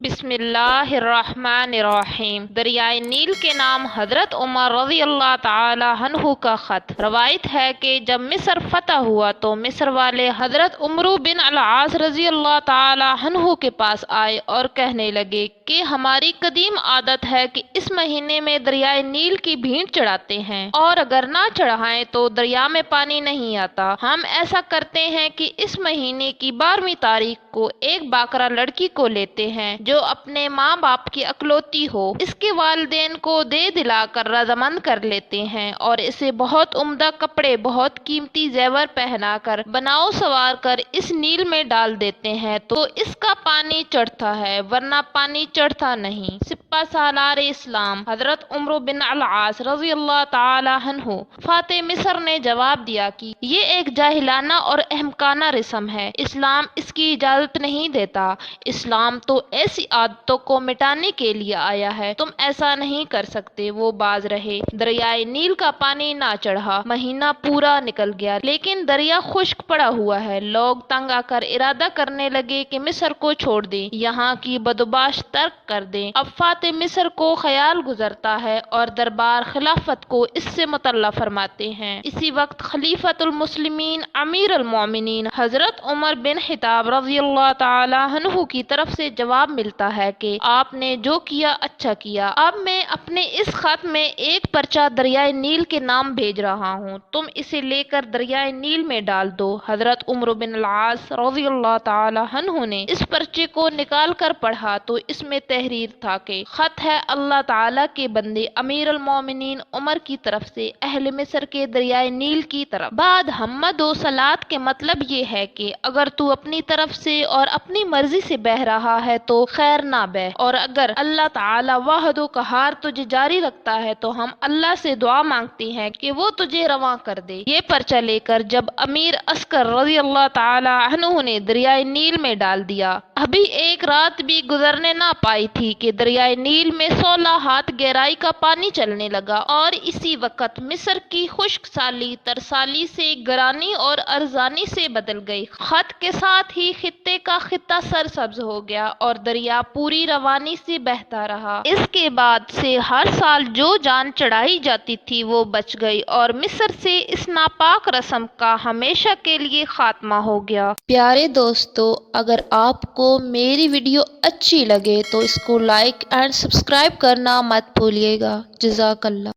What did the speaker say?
बिस्मिल्लाहिर्रहमानिर्रहीम। दरियाए नील के नाम हजरत उमर रज़ी अल्लाह ताला अन्हु का खत। रवायत है कि जब मिस्र फतह हुआ तो मिस्र वाले हजरत उमरू बिन अल-आस रज़ी अल्लाह ताला अन्हु के पास आए और कहने लगे कि हमारी कदीम आदत है कि इस महीने में दरियाए नील की भीड़ चढ़ाते हैं और अगर ना चढ़ाएं तो दरिया में पानी नहीं आता। हम ऐसा करते हैं कि इस महीने की 12वीं तारीख को एक बाकरा लड़की को लेते हैं जो अपने माँ बाप की अकलौती हो, इसके वालिदैन को दे दिलाकर रजामंद कर लेते हैं और इसे बहुत उम्दा कपड़े, बहुत कीमती जेवर पहनाकर बनाओ सवार कर इस नील में डाल देते हैं तो इसका पानी चढ़ता है, वरना पानी चढ़ता नहीं। सिप्पा सालार इस्लाम हजरत उमर बिन अल-आस रज़ी अल्लाह ताला अन्हु फाते मिस्र ने जवाब दिया कि ये एक जाहिलाना और अहमकाना रस्म है, इस्लाम इसकी इजाजत नहीं देता। इस्लाम तो ऐसी आदतों को मिटाने के लिए आया है, तुम ऐसा नहीं कर सकते। वो बाज रहे। दरियाए नील का पानी ना चढ़ा, महीना पूरा निकल गया लेकिन दरिया खुश्क पड़ा हुआ है। लोग तंग आकर इरादा करने लगे कि मिस्र को छोड़ दें, यहाँ की बदोबाश तर्क कर दें। अब फाते मिस्र को ख्याल गुजरता है और दरबार खिलाफत को इससे मुतल्ला फरमाते हैं। इसी वक्त खलीफतुल मुस्लिमीन अमीर अल मोमिनीन हजरत उमर बिन खिताब रज़ी अल्लाह ताला अन्हु की तरफ से जवाब मिलता है कि आपने जो किया अच्छा किया। अब मैं अपने इस खत में एक पर्चा दरियाए नील के नाम भेज रहा हूँ, तुम इसे लेकर दरियाए नील में डाल दो। हजरत उमर बिन अल-आस रज़ी अल्लाह ताला अन्हु ने इस पर्चे को निकाल कर पढ़ा तो इसमें तहरीर था कि खत है अल्लाह ताला के बंदे अमीर अल मोमिनीन उमर की तरफ से अहले मिस्र के दरियाए नील की तरफ। बाद हम्मद व सलात के मतलब ये है कि अगर तू अपनी तरफ से और अपनी मर्जी से बह रहा है तो खैर ना बह, और अगर अल्लाह ताला वाहदो कहार तुझे जारी रखता है तो हम अल्लाह से दुआ मांगते हैं कि वो तुझे रवां कर दे। ये पर्चा लेकर जब अमीर अस्कर रज़ी अल्लाह ताला अन्हु ने दरियाए नील में डाल दिया, अभी एक रात भी गुजरने ना पाई थी कि दरियाए नील में 16 हाथ गहराई का पानी चलने लगा और इसी वक्त मिस्र की खुश्क साली तरसाली से गरानी और अरजानी से बदल गई। खत के साथ ही खित्ते का खित्ता सरसब्ज हो गया और दरिया पूरी रवानी से बहता रहा। इसके बाद से हर साल जो जान चढ़ाई जाती थी वो बच गई और मिस्र से इस नापाक रस्म का हमेशा के लिए खात्मा हो गया। प्यारे दोस्तों, अगर आपको मेरी वीडियो अच्छी लगे तो इसको लाइक एंड सब्सक्राइब करना मत भूलिएगा। जज़ाकल्लाह।